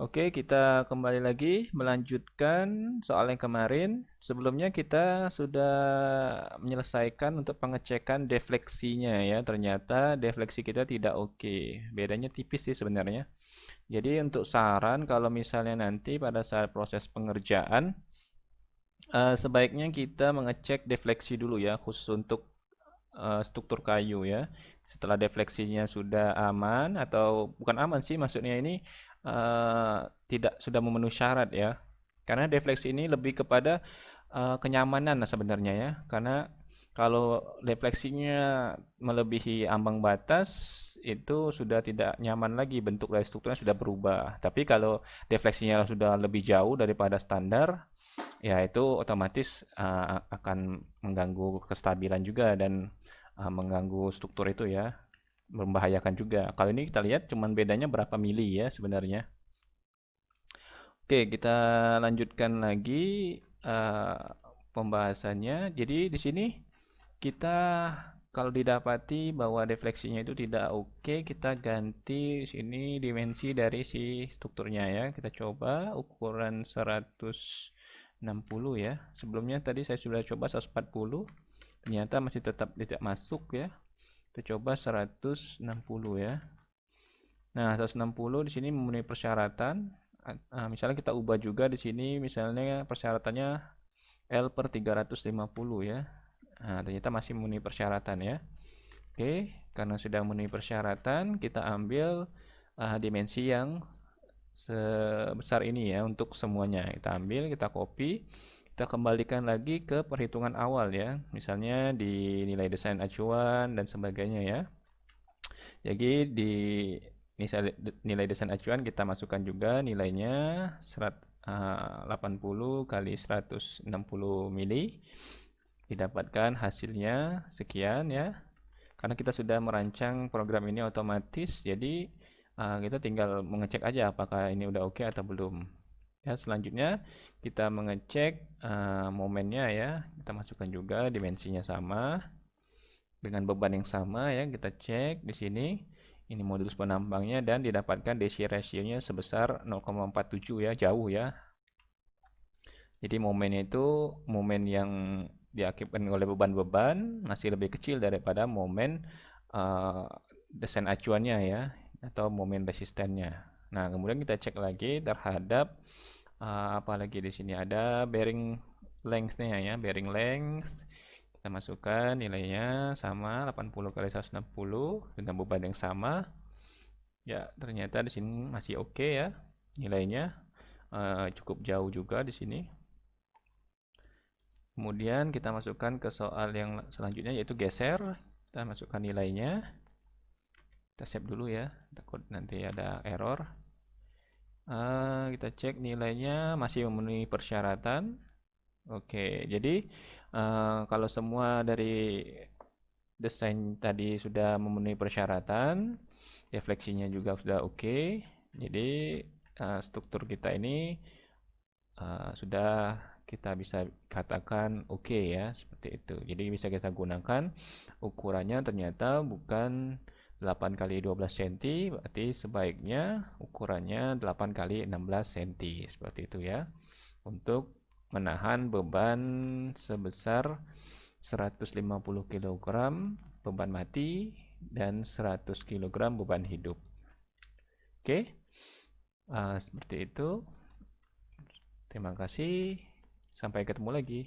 Oke, kita kembali lagi melanjutkan soal yang kemarin. Sebelumnya kita sudah menyelesaikan untuk pengecekan defleksinya ya. Ternyata defleksi kita tidak oke. Bedanya tipis sih sebenarnya. Jadi untuk saran kalau misalnya nanti pada saat proses pengerjaan sebaiknya kita mengecek defleksi dulu ya, khusus untuk struktur kayu ya. Setelah defleksinya sudah aman atau bukan aman sih, maksudnya ini tidak sudah memenuhi syarat ya. Karena defleksi ini lebih kepada kenyamanan sebenarnya ya. Karena kalau defleksinya melebihi ambang batas itu sudah tidak nyaman lagi, bentuk dari strukturnya sudah berubah. Tapi kalau defleksinya sudah lebih jauh daripada standar, ya itu otomatis akan mengganggu kestabilan juga dan mengganggu struktur itu ya, membahayakan juga. Kalau ini kita lihat cuman bedanya berapa mili ya sebenarnya. Oke, kita lanjutkan lagi eh, pembahasannya. Jadi di sini kita kalau didapati bahwa defleksinya itu tidak oke, kita ganti sini dimensi dari si strukturnya ya. Kita coba ukuran 160 ya. Sebelumnya tadi saya sudah coba 140, ternyata masih tetap tidak masuk ya. Kita coba 160 ya. Nah, 160 di sini memenuhi persyaratan. Misalnya kita ubah juga di sini, misalnya persyaratannya L per 350 ya. Nah, ternyata masih memenuhi persyaratan ya. Oke, karena sudah memenuhi persyaratan, kita ambil dimensi yang sebesar ini ya untuk semuanya. Kita ambil, kita copy, kita kembalikan lagi ke perhitungan awal ya. Misalnya di nilai desain acuan dan sebagainya ya. Jadi di nilai desain acuan kita masukkan juga nilainya 80 kali 160 mili, didapatkan hasilnya sekian ya. Karena kita sudah merancang program ini otomatis, jadi kita tinggal mengecek aja apakah ini udah oke atau belum. Ya, selanjutnya kita mengecek momennya ya. Kita masukkan juga dimensinya sama dengan beban yang sama ya. Kita cek di sini. Ini modulus penampangnya dan didapatkan desi rasionya sebesar 0,47 ya, jauh ya. Jadi momennya itu momen yang diakibatkan oleh beban-beban masih lebih kecil daripada momen uh, desain acuannya ya, atau momen resistennya. Nah, kemudian kita cek lagi terhadap apa lagi di sini ada bearing length-nya ya, bearing length. Kita masukkan nilainya sama 80 kali 160 dengan beban yang sama. Ya, ternyata di sini masih oke ya nilainya. Cukup jauh juga di sini. Kemudian kita masukkan ke soal yang selanjutnya yaitu geser. Kita masukkan nilainya. Kita save dulu ya, takut nanti ada error. Kita cek nilainya masih memenuhi persyaratan. Oke, jadi kalau semua dari desain tadi sudah memenuhi persyaratan, defleksinya juga sudah oke. Jadi struktur kita ini sudah kita bisa katakan oke ya, seperti itu. Jadi bisa kita gunakan ukurannya ternyata bukan 8 kali 12 cm, berarti sebaiknya ukurannya 8 kali 16 cm, seperti itu ya. Untuk menahan beban sebesar 150 kg beban mati dan 100 kg beban hidup. Oke, seperti itu. Terima kasih. Sampai ketemu lagi.